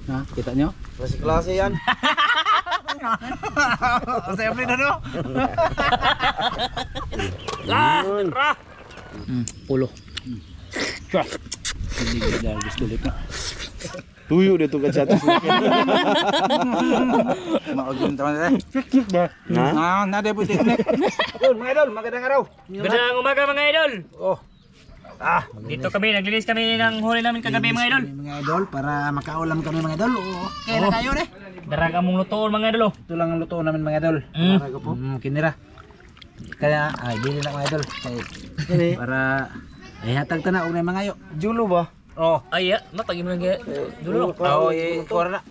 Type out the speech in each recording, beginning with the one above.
Ha, kita nyo? Klase yan. Siyempre na no? Pulo. Hindi ko dahil gusto ulit na. Tuyo dito ka chat. Maugin taon na eh. Nada po teknik. Mga idol, magandang araw. Magandang umaga mga idol. Oh. Dito kami, naglinis kami ng huli namin kagabi mga idol. Mga idol, para makaulam kami mga idol. Kaya na kayo eh. Darag among lutoon mga idol. Ito lang ang luto namin mga idol. Kinira. Kaya, bili na mga idol. Para, hatag ta na, unay mga ayo. Julo ba? Oh. Ay, mapag mo nga dulo. Oo, kuwara na.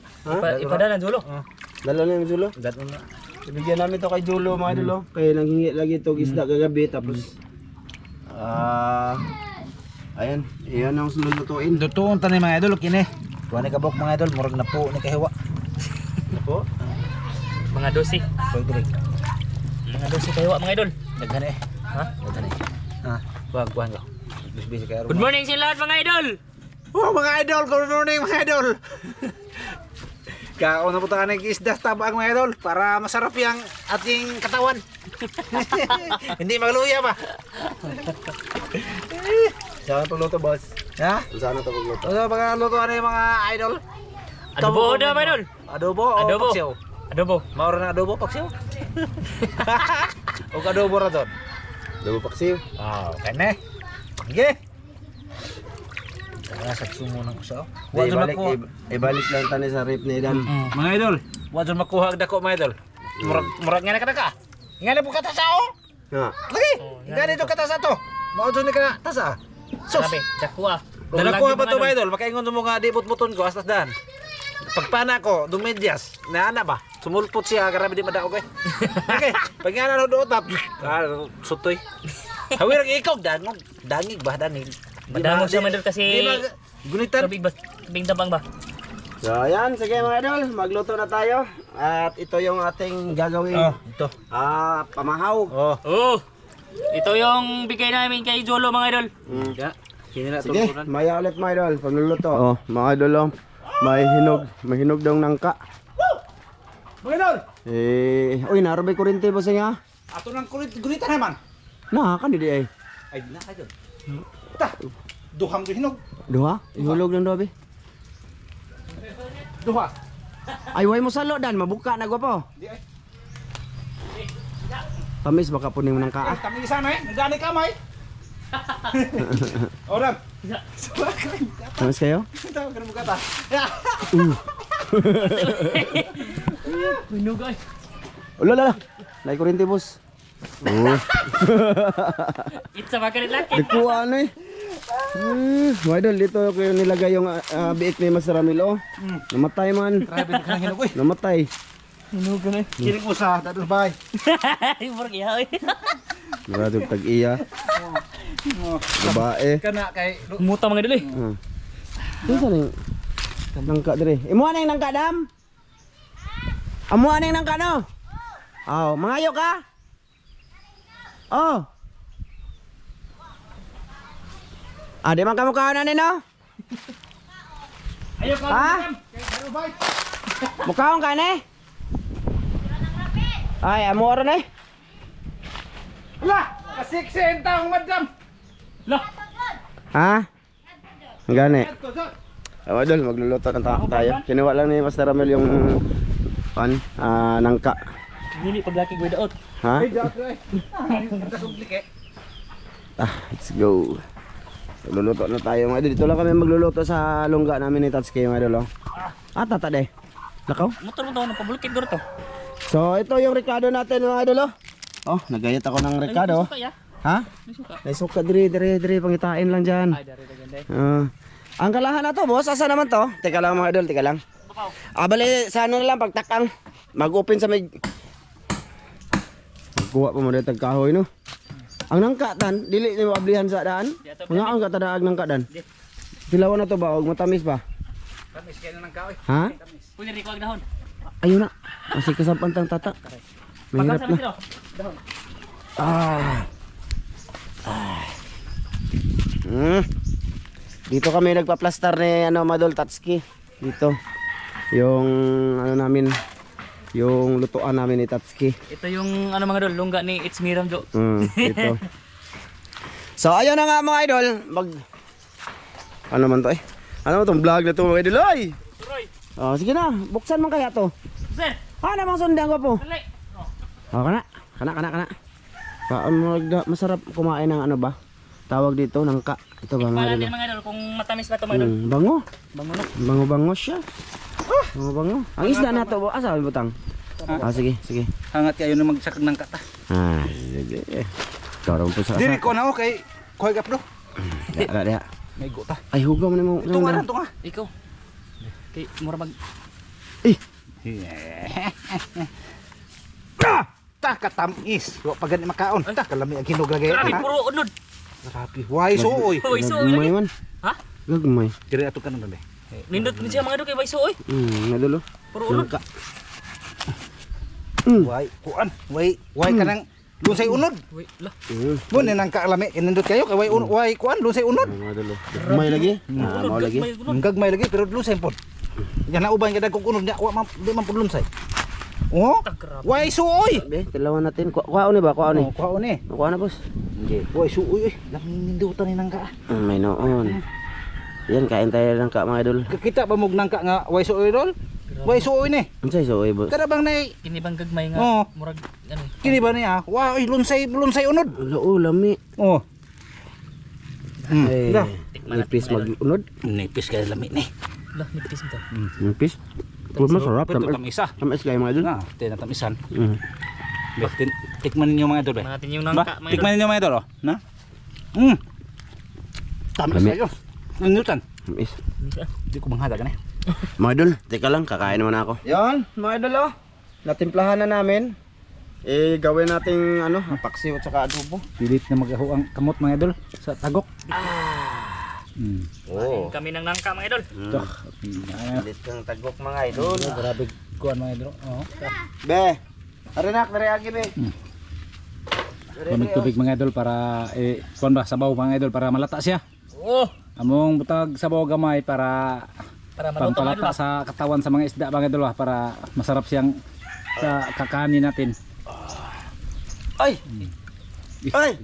Ipadalan dulo. Dala na yung Julo. Dato na. Ibigyan namin to kay Julo mga idol. Kaya nanghingi lagi to isda kagabi. Tapos, ayan. Iyan ang lulutuin. Lutuon ta ni mga idol, kini. Kuha ni kabok mga idol, murag na po ni kahiwa. Ako? Mga dosi. Pwede rin. Mga dosi kayo mga idol. Daghan eh. Ha? Daghan eh. Ha? Kuha ko. Bisbisi kayo. Good morning sa lahat mga idol. Oh, mga idol, good morning mga idol. Kauna po tayo nag-isdas tabang mga idol para masarap yung ating katawan. Hindi magluya ba? Saan pagluto, boss? Ha? Saan ito pagluto? So, paglutuan na yung mga idol. Adobo daw mga idol. Adobo o Adobo. paksiw? Adobo. Mauro na adobo, paksiw? O adobo ra doon? Adobo paksiw. Okay na. Sige. Sakso mo ng usaw. Ibalik lang tani sa rip ni Edan. Mga idol, wala dyan makuha ang dako mga idol. Murag nga na ka. Nga na po katasa o. Ha. Lagi, nga na ito katasa to. Maudyo ni ka tasa. Sus, Grabe, dakwa. dalakuha pa to mga idol. Makaingon mo nga di putputon ko, astas daan. Pagpana ko, dumedyas, naana ba? Sumulpot siya, karami di madaog eh. Okay, pag nga na doon tap, sutoy. Hawirang ikaw, dangig ba, dangig. Madamo siya mga idol kasi Gunitan. kabing tabang ba? So ayan, sige mga idol, magluto na tayo. At ito yung ating gagawin. Ito. Pamahaw. Oh. Ito yung bigay namin kay Jolo mga idol. Ya, kinila Sige, tulunan. maya ulit mga idol, pagluluto. Oh, mga idol, may hinog daw nangka. Mga idol, Uy, narabay kurente ba siya? ato ng gunitan naman. Na, kan di ay. Ay, na kayo. Ta, duham ko hinog. Duha? Ihulog ng dobi. Duha. Ay, way mo salo dan, mabuka na gwapo. Di ay. Tamis baka punin mo ng kaa. Kami sana eh, nagani kamay. Orang. Tamis kayo? Tahu kan buka ta. Hinog ay. Ulala. Nay kurente boss. It's a makarit laki. Dikuha ano eh. Mga idol, dito ko yung nilagay yung biik ni Mas Ramilo. Namatay man. Grabe ka nang hinog eh. Namatay. Hinog na. Kiring usa, dadus bay. Murag iya oy. Maradog tag-iya. Babae. Kana kay Muta mga idol eh. Ano sa ning nangka dire? Imo ana yung nangka dam? Amo ana yung nangka no? Mangayo ka? Di man kamu kahanan no? Ayo ka. Ha? dadus bay. Mukhaon ka ne? Ay, amo ron eh. Lah, kasiksi entang madam. Lah. Ha? Gani. Ito sa. Idol, magluluto na tayo. Kinuha lang ni Master Ramel yung nangka. Dili paglaki ko daot. Ha? Ay, dadus ay. Kita sumplik eh. Let's go. Magluluto na tayo mga idol. Dito lang kami magluluto sa lungga namin ni Tatsuki mga idol. Tata de. Lakaw. Motor mo daw na pabulkit guro to. So ito yung rekado natin mga idol. Nagayat ako ng rekado. Ha? May suka dire pangitain lang dyan. Ay dari ganda. Ang kalahan na to boss, asa naman to? Teka lang mga idol, teka lang. Bali sa ano na lang pagtakang. Mag-open sa may kuha pa mo dito tagkahoy no. Ang nangkatan, dili ni mablihan sa daan. Mga ang katadaag nangkadan. Pilawan na to ba og matamis ba? Tamis kay nang kaoy. Ha? Pwede rin ko ang dahon. Ayun na. Kasi kasapantang tata. Mahirap Pagkasal na. dito. Dahon. Dito kami nagpa-plaster ni Madol Tatsuki. Dito. yung ano namin, yung lutuan namin ni Tatsuki. Ito yung ano mga idol, lungga ni It's Me Ramjo. Ito. So ayun na nga mga idol, ano man to eh? Ano tong vlog na to mga idol ay? Turoy. Oh, sige na, buksan man kaya to. Sir, Namang sundan ko po. dali. Oh, kana. Masarap kumain ng ano ba? Tawag dito nangka. Ito ba mga Para idol? din mga idol kung matamis ba ito mga idol. Bango. Bango na. Bango siya. Bango. Ang isda na to, asa butang? Sige. Hangat kayo na magsakag ng kata. Sige. Karong po sa Dili ko na kay koy gapdo. Ada. May guta. Ay hugaw man mo. Ito nga. Ikaw. Kay mura mag Ta katamis. Wa pa gani makaon. Ta kalami ang hinog lagi. grabe puro unod. Grabe. Why so oy? Hoy, so Gagmay lagi. man. Ha? Gagmay. Diri ato kanon be. Nindot din siya mga idol kay Waiso oy. Nadulo. Puro unod. Nangka. Why kuan? Why kanang lusay unod? Wait, lah. Mo ni nang kaalami kinindot kayo kay why kuan lusay unod. Nadulo. Gagmay lagi. Mao lagi. Ang gagmay lagi pero lusay pod. Yan na uban kada kung unod niya wa di man pod lunsay. Oh? Why so oy? Be, tilawan natin. Kuha ni ba? Kuha ni. Oh, kuha ni. Kuha na boss. Okay. Why so oy? Lamang nindutan ni nangka. May noon. Yan, kain tayo ng ka mga idol. Kita ba mog nangka nga why so oy rol? Why so oy ni? Unsay so boss? Kada bang nay Kini bang gagmay nga Oo. murag ano. kini ba niya? Wow, lunsay unod. Oo, lami. Oh. Ay, Da. nipis mag-unod. Nipis kay lami ni. Lah, nipis mo to. Nipis. Puro masarap. Pero tamisa. Tamis kayo mga idol. Na, tinatamisan. Tikman ninyo mga idol. Mga natin yung Ba? nangka mga idol. Tikman ninyo mga idol, oh. Na? Tamis Lami. kayo. Ninutan. Tamis. Di ko manghada ka na. Mga idol, teka lang, kakain naman ako. Yan, mga idol oh. Natimplahan na namin. Gawin nating ano, paksiw at saka adobo. Pilit na magaho ang kamot mga idol sa tagok. Oh. Kami ng nangka mga idol. Pilit kang tagok mga idol. Grabe kuan mga idol. Oh. Be, arinak, nariagi be. Kunig tubig mga idol para kuan ba sabaw mga idol para malata siya. Oh, Among butag sabaw gamay para para maluto mga idol. pampalata sa katawan sa mga isda mga idol para masarap siyang sa kakanin natin. Ay! Ay!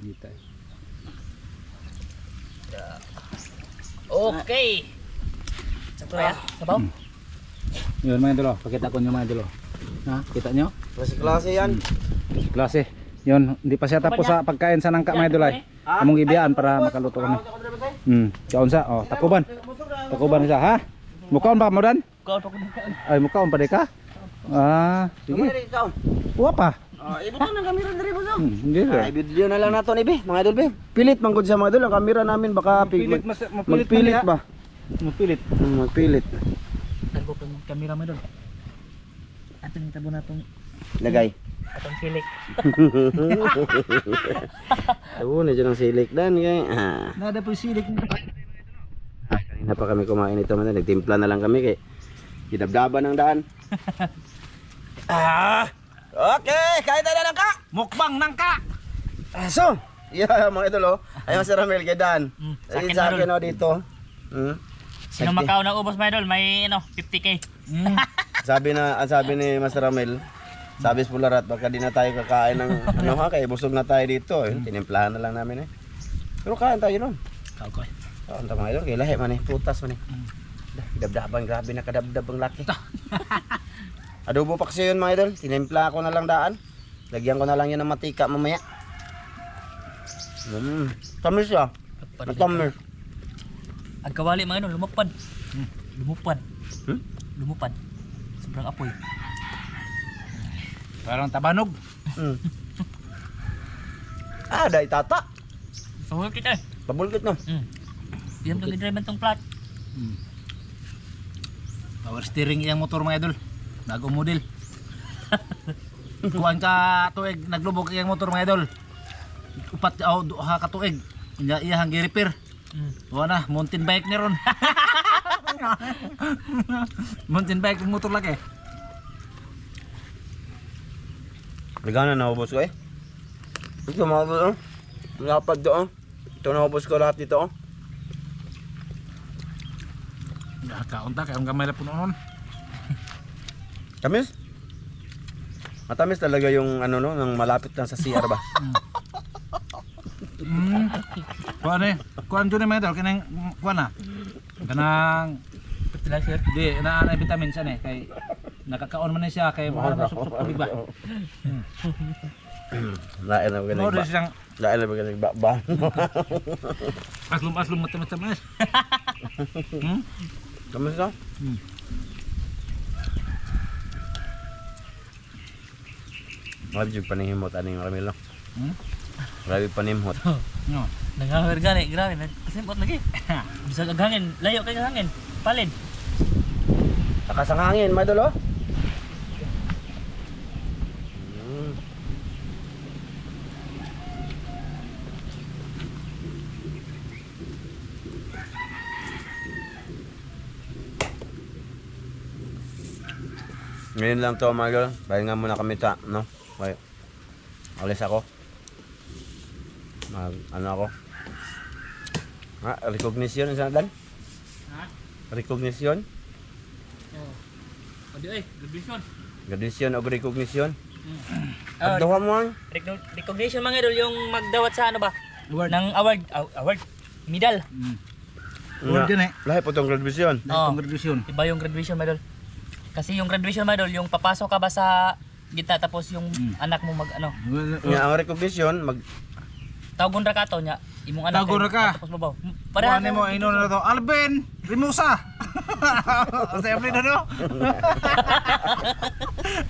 Okay. Sakto ya, sabaw. Yun mga idol, pakita ko nyo mga idol. Ha, kita nyo? Klase yan. Klase. Yun, hindi pa siya tapos sa pagkain sa nangka mga idol ay. Among ibiyaan para makaluto kami. Kaon sa, oh, takuban. Takuban siya, ha? Mukaon ba mo dan? Kaon pa ko nangka. Ay, mukaon pa di ka? Sige. Uwa pa. Ibutan ng kamera diri mo Hindi Ay, video na lang nato ni be, mga idol be. Pilit man gud sa mga idol ang kamera namin baka magpilit ba? Mapilit. Magpilit. Tagpo pa ng kamera mga idol. Atong tabo na tong Lagay. atong silik. Abo na dyan ang silik dan kay. Nada po silik. Kanina pa kami kumain ito man, nagtimpla na lang kami kay kidabdaban ng daan. Okay, kain tayo na lang ka. Mukbang nangka. So, yeah mga idol oh. Ayun si Ramel kay Dan. Sa Ayun akin, sa mga akin oh dito. Sino makaw na ubos mga idol, may ano, 50k. Sabi ni Master Ramel, sabi sa Pularat, baka di na tayo kakain ng ano ha, kaya busog na tayo dito. Tinimplahan na lang namin eh. Pero kain tayo nun. Okay. Kain tayo mga idol, kaya lahi man eh, putas man eh. Dabdaban, grabe na kadabdab ang laki. Adobo pa kasi yun mga idol, tinimpla ko na lang daan. Lagyan ko na lang yun ng matika mamaya. Tamis siya. Tamis. Ang kawali mga idol, lumupad. Lumupad. Lumupad. Sobrang apoy. Parang tabanog. Dahil tata. Sahul kita. Pabulkit no. Diyan tong drive tong plat. Power steering iyang motor mga idol. Bagong model. Kuan ka tuig naglubog iyang motor mga idol. Upat ha ka tuig. Iya hang gi-repair. Wala na, mountain bike ni ron. Mountain bike ng motor lagi. Ligana na ubos ko eh. Ito mga idol oh. Lapad doon. Ito na ubos ko lahat dito oh. Kaunta kay ang gamay na puno nun. Tamis? Matamis talaga yung ano no, nang malapit lang sa CR ba? Kuan eh. Kuan jud ni mga idol kanang kuan na. Kanang Fertilizer. di na vitamins ani kay nakakaon man na siya kay mahal na suksok tubig ba. Lain na ba Mo ganun? siyang Lain na ba ganun ba? aslum matamis. Tamis no? Grabe yung panihimot aning Ramil no? Grabe panimhot. No. Nangangawir gani, grabe, nagkasimpot lagi. Bisa kag hangin, layo kay hangin. Palid. Takas ang hangin, mga idol oh. Ngayon lang to mga idol. Dahil nga muna kami ta, no? Okay. Alis ako. Ano ako? Recognition sa dan? Ha? Recognition? Oh. Adi ay, graduation. Graduation o recognition? Oh, Pagdawa mo ang? recognition mga idol yung magdawat sa ano ba? Ng award. Medal. Word yun eh. Lahi po itong graduation. Oh. Graduation. Iba yung graduation mga idol. Kasi yung graduation mga idol, yung papasok ka ba sa gita tapos yung anak mo mag ano, Nga ang recognition, tawagon ra ka to nya imong anak Tawagon ra ka. tapos babaw. Kuan mo ino na to. Alben Rimusa. Assembly na no.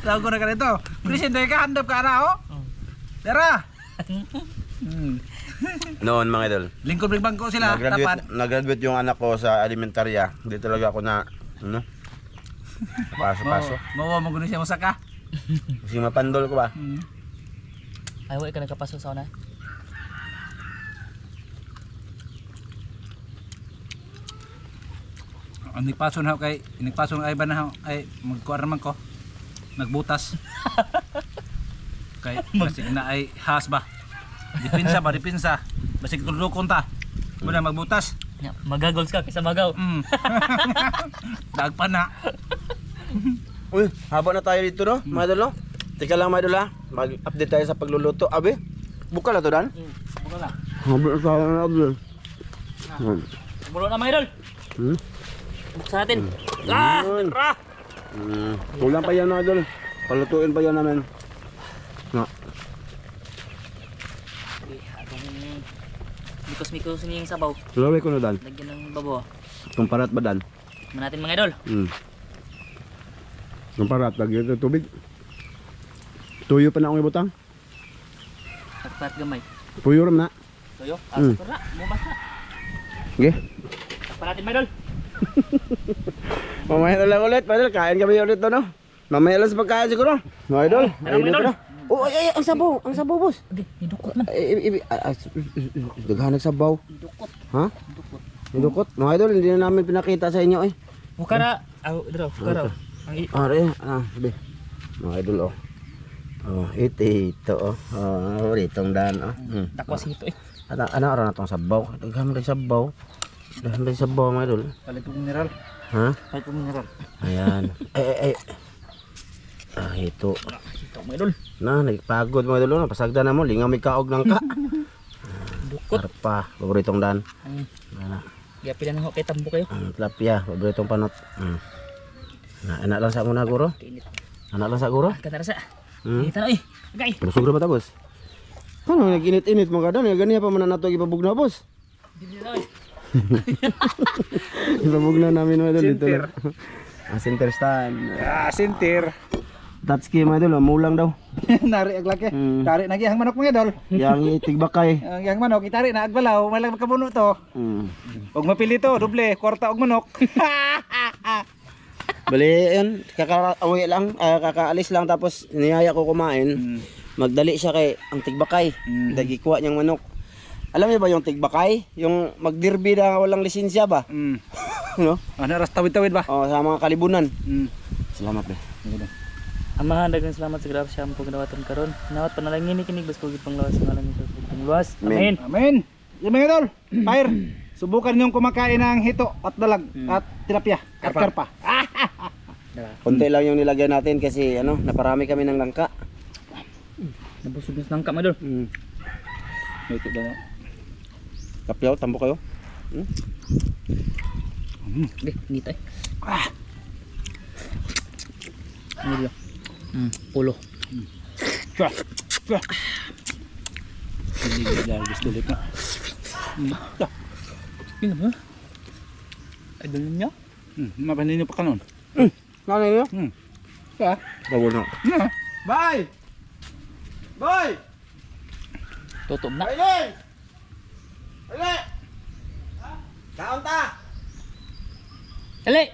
Tago na ka nito. Presente ka handap ka na oh. Tara. noon mga idol. Lingkod ng bangko sila. Tapat. Nag-graduate yung anak ko sa elementarya. Hindi talaga ako na, ano? Paso-paso. Mawa mo gusto siya musaka. Kasi mapandol ko ba? Ay wa ka nagkapasok sa una. Ang nagpason ha kay nagpason ay ba na ay magkuar naman ko. Nagbutas. Kay basig na ay has ba. Dipinsa. Basig tulukon ta. Muna magbutas. Nya magagols ka kaysa magaw. Dagpa na. Uy, haba na tayo dito no, mga idol no? Teka lang mga idol ha, mag-update tayo sa pagluluto. Abi, buka na to Dan? Buka na. Haba na tayo na idol. Bulo na mga idol. Buksan natin. Yun. Ra! Kulang pa yan mga idol. Palutuin pa yan namin. No. Atong mikos-mikos ni yung sabaw. Sulaway ko na Dan. Lagyan ng babaw. Kumparat ba Dan? Man natin mga idol. Kumparat, lagyan ito tubig. Tuyo pa na akong ibutang. Takpat gamay. Puyo ram na. Toyo, asa ko na. Mubas na. Okay. Takpan natin mga idol. Mamaya na lang ulit, Idol. Kain kami ulit to, no? Mamaya lang sa pagkain siguro. Mga Idol, ayun na na. Oh, ay, ang sabaw, boss. Adi, idukot man. Daghan nagsabaw. Idukot. Ha? Idukot. Idukot. Mga Idol, hindi na namin pinakita sa inyo, eh. Bukara. Dito, bukara. Ang Sabi. Mga Idol, oh. Oh, ito, oh. Oh, ritong daan, oh. takwas ito eh. Ano araw na itong sabaw? Daghan rin sabaw. Daghan rin sabaw, mga Idol. Palit ng mineral. Ha? Palit ng mineral. Ayan. Ito. Ito mga idol. Na, nagpagod mga idol. Pasagda na mo, lingaw may kaog ng ka. Dukot. Arpa, paboritong dan. Kaya pila nang kay tambo kayo. Tilapia, paboritong panot. Anak lang sa muna guro. Kainit. Anak lang sa guro. Katarasa. Kita na eh. Agay. Pero sugra ba tapos? Ano, nag-init-init mga kadan. Ganyan pa man na ito ipabugna, boss. Dili na eh. Ipabugna namin mga idol dito. Center stand. Sintir. Tatski mga idol, mulang daw. Nari aglaki. Tari na gihang manok mga idol. Yang itigbakay. Ang gihang manok itari na agbalaw, may lang magkabuno to. Og mapili to, doble, kwarta og manok. Bali, yun, kakaalis lang tapos niyaya ko kumain. Magdali siya kay ang tigbakay. Dagikuha niyang manok. Alam niyo ba yung tigbakay? Yung magdirbi na walang lisensya ba? No? Ano ras tawid-tawid ba? Oh, sa mga kalibunan. Salamat be. Amahan daghang salamat sa grab siya po ginawaton karon. Nawat panalangin ni kinig bas pugit panglawas sa ngalan ni Jesus. Panglawas. Amen. Amen. Yung mga idol, fire. Subukan niyong kumakain ng hito at dalag at tilapia at karpa. Konti lang yung nilagay natin kasi ano, naparami kami ng langka. Nabusog na sa langka mga idol. Ito na. Kapyaw, tambo kayo. Deh, ngitay. Ano dito? Pulo. Hindi dahil gusto ulit na. Yun ba? Idol niya? Mapaninin pa ka nun. Ano yun? Ka? Bago na. Bye! Bye! Tutob na. Aileen! Aileen! Kaon ta! Dali!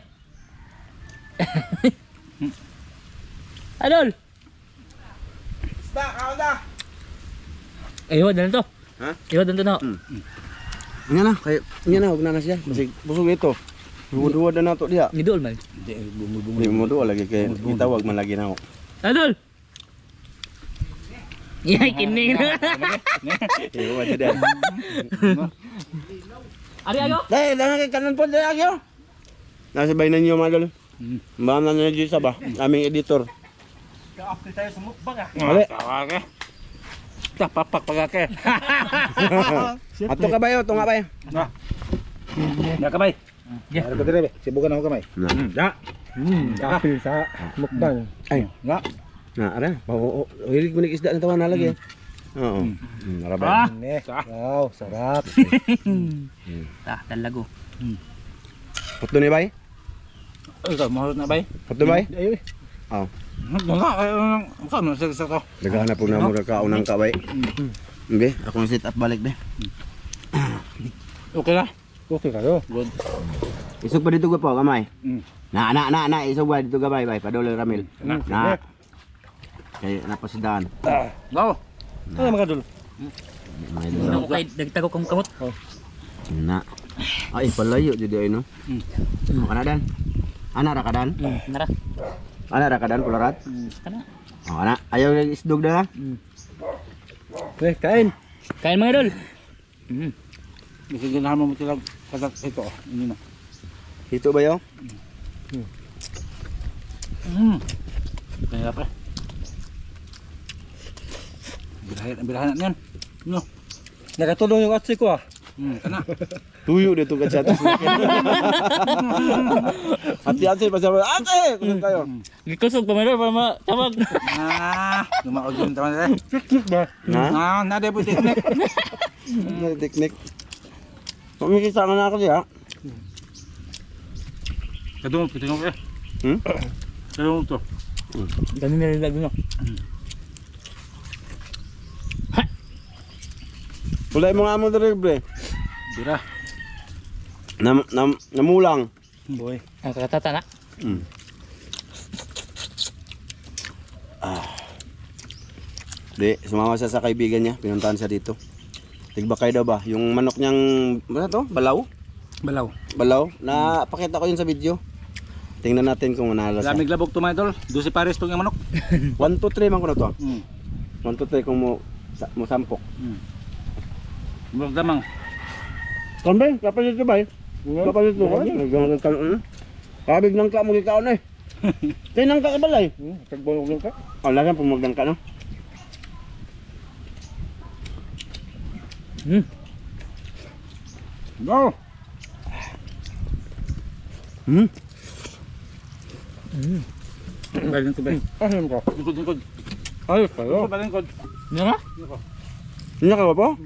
Idol! Basta, kaon ta! Iwan na to. Ha? Iwan na to na. Nga na, kaya nga na, huwag na siya. Kasi busog ito. Duwa-duwa na nato diha. Ngidol man. Hindi mo duwa lagi kaya itawag man lagi na ako. Idol! Yay, kining na. Iwa dyan. Ari ayo? Dahil, kay kanan po dahil agyo. Nasabay na niyo mga dol. Mahal na niyo dito sa ba? Aming editor. Ka-after tayo sa mukbang ah. Mali. Tawag eh. Papak pagake. Ato ka ba yun? Ito nga ba yun? Na kamay. Ano ko dire be? Sibugan ako kamay. Na. Kapil sa mukbang. Ay. Nga. Na, ara. Hilig mo ni isda na tawa na lagi. Oo. Maraba. Wow, sarap. Dalago. Puto ni bay? Ito, mahal na bay? Puto bay? Ayo. Oo. Nga, ano sa ko? Naghahanap po na mo kaunang ka bay. Hindi, ako sit up balik be. Okay na? Okay kayo. Good. Isog pa dito ko po, kamay. Mm. Na, isog ba dito gabay bay, padulong Ramil. Na. Kaya napasidahan. Go. Ano mga dul? Ako kay nagtago kang kamot. Na. Ay, palayo jadi ay no. Kana dan. Ana ra kadan. Nara. Ana ra kadan pularat. Kana. Oh, ana. Ayaw yung isdog na. Kain. Kain mga idol. Kasi ganahan mo sila kagat ito. Ini na. Ito ba yo? Kaya pa. Birahan niyan. No. Nakatulong yung atsi ko ah. Kana. Tuyo dito ka sa atas. Ati-ati pa sa ate, kung kayo. Gikusog pa mga idol para matawag. Lumaod yung taman nila. Ba? Ha? Nade po teknik. Teknik. Kumikita na ako diha. Kadung pitingo eh. Kadung to. Ganun na rin lagi no. Wala yung mga amo dere bre. Bira. Namulang. Boy. Ang kakatata na. Di, sumama siya sa kaibigan niya, pinuntahan siya dito. Tigbakay daw ba? Yung manok niyang, ano to? Balaw? Balaw. Balaw? Napakita ko yun sa video. Tingnan natin kung manalo siya. Lamig labog to mga idol. 12 pares tong manok. 1, 2, 3 man ko na to. 1, 2, 3 kung mo sampok. Bulog damang. Kambe, kapal dito ba? Kapal dito ba? Naggangan ka na. Kabig nang ka mo gikaon eh. Tinang ka balay. Kagbulog lang ka. Wala lang pumagdang ka no. Go. Balik ko ba? Ahim ko. Lingkod. Ayos kayo. Balingkod. Ano nga? Inya ka ba po?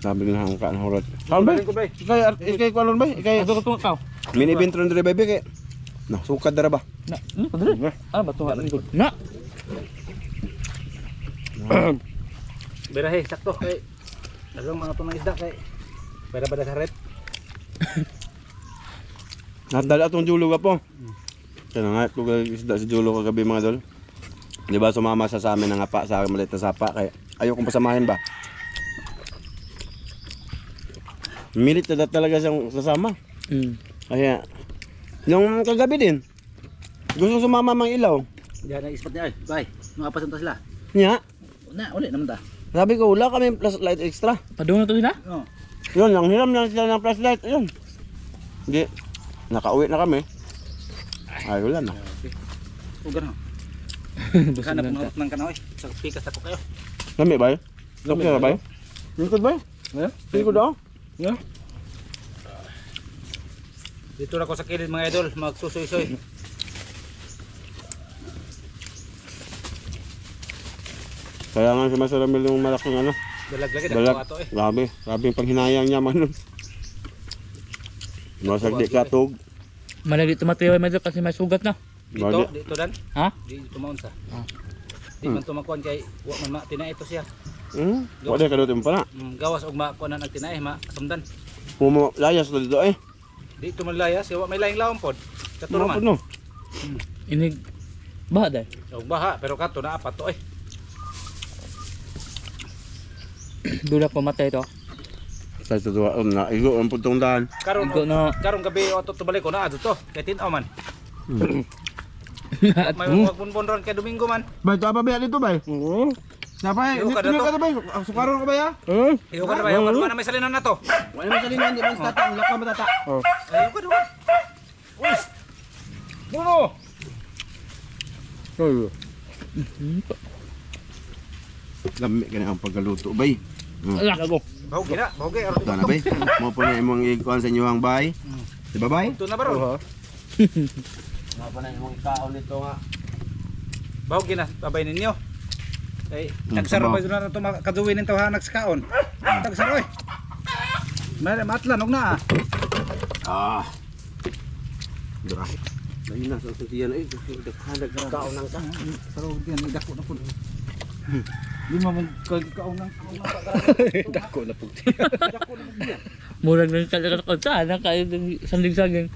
Sabi nga ang kaan horot. Kambe, ikay ko alon ba? Ikay Ado ko tunga ka. mini bintron dire bebe kay. No, sukad dara ba? Na, ano pa dali? Ah, bato nga lingkod. Na. Birahe sakto kay. Dagang mga tunang isda kay. Para ba sa rep? Nadala atong julo ka po. Kaya nga, ito isda si Julo kagabi mga dol. Di ba sumama sa amin ng apa sa maliit na sapa. Kaya ayaw kong pasamahin ba? Milit na talaga siyang sasama. Kaya, yung kagabi din, gusto sumama mang ilaw. Diyan ang ispat niya ay. Bye. Mga pasunta sila. Nya, Na, uli naman ta. sabi ko, wala kami flashlight extra. Padung na to sila. Oh. Yun, ang hiram lang sila ng flashlight. Yun. Hindi, nakauwi na kami. Ay, wala na. Ugan no. Kana pong nang kanaw sa pikas ako kayo. Lami ba? Lami ka ba? Lingkod ba? Lingkod daw? Dito na ako sa kilid mga idol, magsusoy-soy. Kaya nga si Master Ramil yung malaking ano. Dalag lagi Dalag. dako ato eh. Grabe. Grabe yung panghinayang niya man. Masag di katog. Malagi tumatayo ay medyo kasi may sugat na. Dito, dito dan. Ha? Di tumaon sa. Di man tumakuan kay wa man tinay ito siya. Wala ka doon pa na. Gawas og makuan ang tinay masamdan. Pumo layas na dito eh. Di tumalayas, wa may laing laom pod. Kato Ano man. no? Inig baha dahil. Og baha pero kato na apat to eh. Dula ko matay to. Sa tuwa na igo ang putong daan. Karon Igo na. karon gabi ato tubalik ko na adto to. Kay tin-aw man. May wag bunbon ron kay Domingo man. Bay, ito pa ba dito bay? Oo. Napay, Iyo ka na to. bay. Sukaron ka ba ya? Iyo ka na ba? Iyo ka na may salinan na to. Wala man salinan, di man sa tata, laka matata. Iyo ka na. Uys. Buno. Lami ka na ang pagkaluto bay. Lago. Bawgi na, bawgi. Ito na bay. Mo po na imong ikuan sa inyo ang bay. Di ba bay? Ito na ba ron? Mo po na imong kaon nito nga. Bawgi na, babay ninyo. Ay, nagsaro ba na ito makaduwin ng tawahan nagskaon? Nagsaro eh. Matlan, huwag na ah. Dra. Dahil na sa sutiyan ay daghandag kaon nang ka. Pero diyan, idako na po. Di mo mong kaon ng Dako na puti. Murag ng kalakot sa anak kayo ng sanding-saging.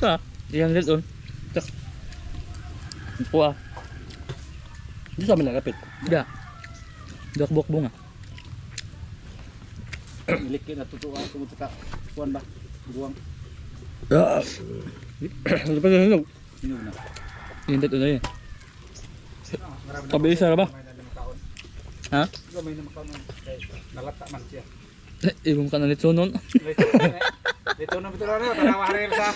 Sa, yang doon. Kuha. Di sa amin nakapit. Da. Dakbok bunga. Ilikit na tutuwa tungod sa kuwan ba? Buwang. Ano pa yun? Sino na? Hindi ito na yun. Pabilis na ba? Ha? Gamay na makaon kay nalata man siya. Ibong ka na nito nun. Dito na bito na tanawa reels sa.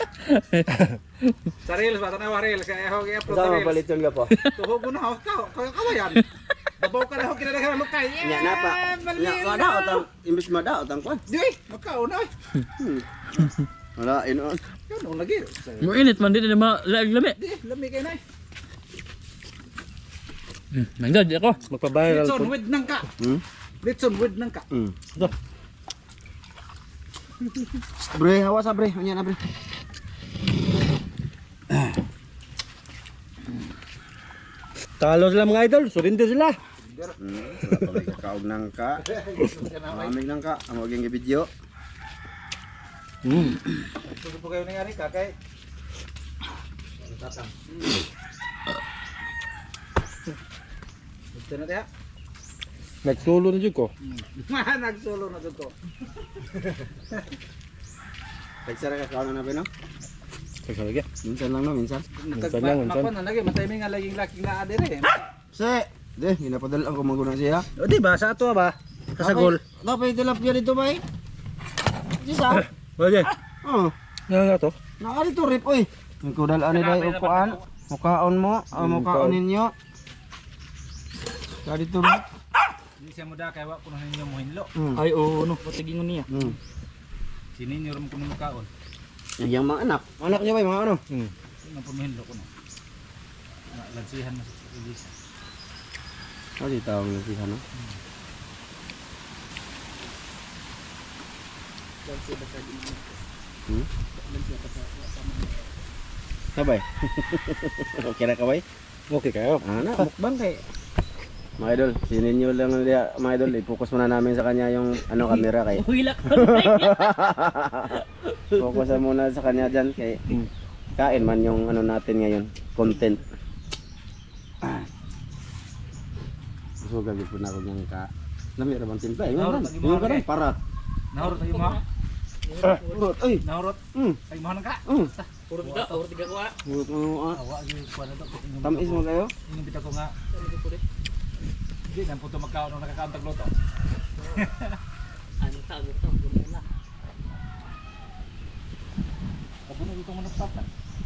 Sa reels ba tanawa reels kay ako i-upload sa Sama reels. baliton ka po. Tuhog mo na ako kawayan. Babaw ka na ako kinadaghan lukay. Nya na pa. Nya kada utang imbis mada utang kwan. Di, makaon na. Wala inon. Yan lagi. Mo init man din na malagi-lami. Di, lami kay nay. Nagdad ako. Magpa-viral Litson with nang ka. Litson with nang ka. Ito. Bre, hawa sa bre. Anya na bre. Talo sila mga idol, surrender sila. Wala pa may kakaog nang ka. Mamig nang ka. Ang maging video. Tudo po kayo nangyari kakay. Tatang. Ito na tiya. Nagsulo na dyan ko. Nagsolo na dito. Nagsara ka kaon na ba no? Kaya Minsan lang no, minsan. Minsan lang, minsan. Makuan na lagi, matay nga laging laking na adere. Se, de, ginapadala ko maguna siya. O di ba sa ato ba? Kasagol. Dapat tilapia dito ba eh? Isa. Wala dyan. Oh, Yan nga to. nakali to rip oy. Ang kudal ani dai upuan. Mukaon mo, mukaon ninyo. Kadi to rip. Di siya muda kay wa kuno ninyo mo hinlo. Ay oo no, patigingon niya. Sininyo rum kuno kaon. Yang mga anak. Anak niya ba yung mga ano? Kuno po hinlo kuno. Lansihan na. Oh, di tawag na siya no. Sabay. Okay na ka bay? Okay kayo. Ana, mukbang kay. Mga idol, sinin nyo lang dia, mga idol, i-focus muna namin sa kanya yung ano camera kay. Hilak ko. Focus muna sa kanya diyan kay kain man yung ano natin ngayon, content. So gagawin po na ako niyang ka. Namira bang timpla? Yung karon para. Nahurot ay mo. Urot, ay. Nahurot. Ay mo nang ka. Urot ka, urot tiga ko ah. Urot mo ah. Awa gyud kuan to. Tamis mo kayo? Ini bitaw ko nga. Di nang puto magkaon ng nakakaantag loto. Ano ta, ano na. Kabuno dito mo nagtatan.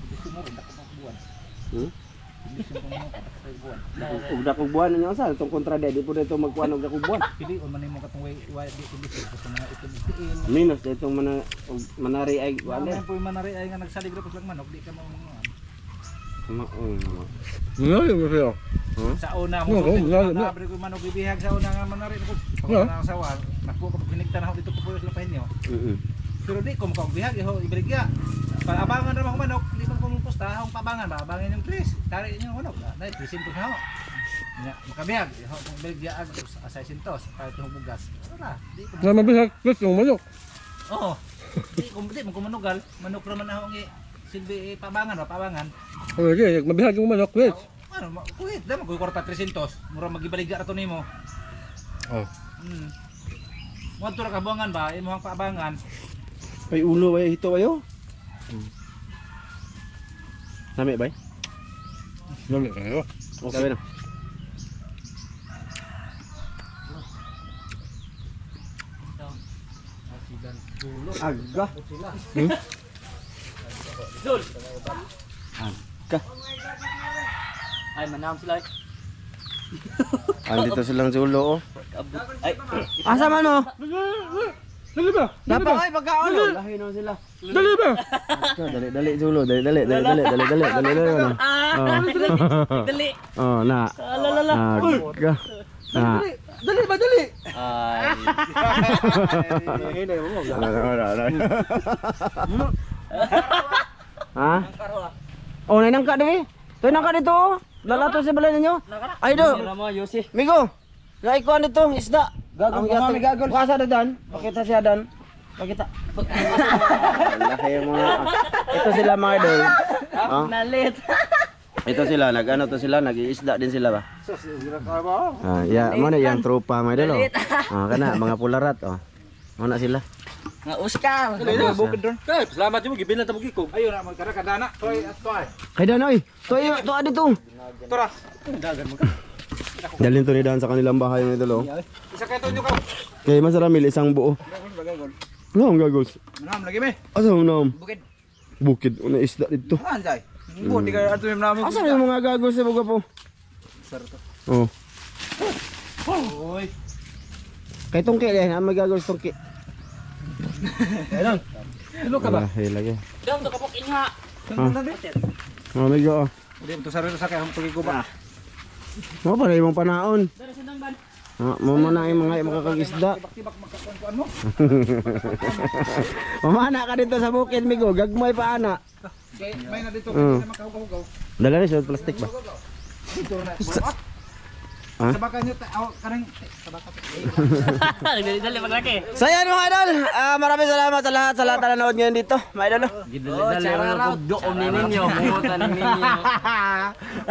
Gusto mo rin ako Hmm? Ug dakog buwan niyo sa tong kontra di po dito magkuan og dakog buwan. Pili o man mo katong way di imbis sa mga itim. Minus dito manari ay Wala wala. po yung manari ay nga nagsalig ra lang manok di ka mo Ano yung sa'yo? sa una No, mo no, no. abre ko manok ibihag sa una nga manari ko. Pag na sawa, nako ko pinigtan ako dito po sila pahinyo. Pero di ko mo bihag iho ibrigya. Paabangan ra mo manok, di man ko mupusta akong pabangan ba, abangan yung Chris. Tari yung manok, dai Chrisin ko ha. Nya, makabihag, iho kung ibrigya ag asay sintos, para itong bugas. Wala, di ko. Sa mabisag, gusto yung manok. Oo. Di mo manugal, manok ra man ako silbi pabangan ba, pabangan. Okay, mabisag yung manok, wait. Ano, kuwit, dahil magkukorta 300, mura magibaligya rato nimo. Oh. Wadto ra kabuangan ba, imong paabangan. Ay ulo ay hito ayo. Nami bay? Dami kayo. Okay na. Aga. Dol. Aga. Ay, manam sila. Andito silang zulo oh. Ay, Asa man mo? Dali ba? Dapat ay pagkaon oh. Lahi na sila. Dali ba? Dali zulo, dali. dali. Oh, na. Alalala. Aga. Na. Dali ba, dali? Ay. Ha? Oh, nainangka dali. Toy nangka dito oh. Lalato sa balay ninyo. Ay do. Sira mo, Yosi. Migo. Nga ikuan dito, isda. Gagol ko kami gagol. Kasa dadan. Pakita siya dan. Pakita. Laki mo. Ito sila mga idol. Oh. Nalit. Ito sila, nag-ano to sila, nag-iisda din sila ba? Ah, ya, mo na yang tropa mga idol. Oh. Ah, kana mga pularat oh. Mo na sila. Nga Oscar. Bukid doon. Salamat yung gibilan ta magikog. Ayun na magkara kadana. Toy at toy. Kay danoy. To dito. Tora. Dalhin to ni Dan sa kanilang bahay mga idol oh. Isa kay to nyo ka. Kay masaramil isang buo. Ano ang gagos? Manam lagi me. Asa mo nam? Bukid. Bukid una isda dito. Anjay. Buo di ka ato yung namin. Asa yung mga gagos sa buga po? Oh. Oy. Kay tungki yan, ang magagos tungki. Ayun. Hello ka ba? Ay, lagi. Dong, to kapok inha. Oh, medyo oh. Di mo to sarili sa kay pagi ko ba. Mo pa rin mong panaon. Dara sa dangban. Mo na yung mga makakagisda. Tibak makakuan mo. Mamana ka dito sa bukid, migo. Gagmay pa ana. Kay may na dito Mm. kay makahugaw. Dala rin siya, plastic ba? Dito na. Ha? Sabakan nyo kanang sabakan. Dali maglaki. So yan mga idol, maraming salamat sa lahat na nanood ngayon dito, mga idol. Dali ang doon ninyo, mutan ninyo.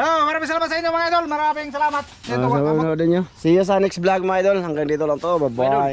Oh, maraming salamat sa inyo mga idol. Maraming salamat. Sa nanood nyo. See you sa next vlog mga idol. Hanggang dito lang to. Bye-bye.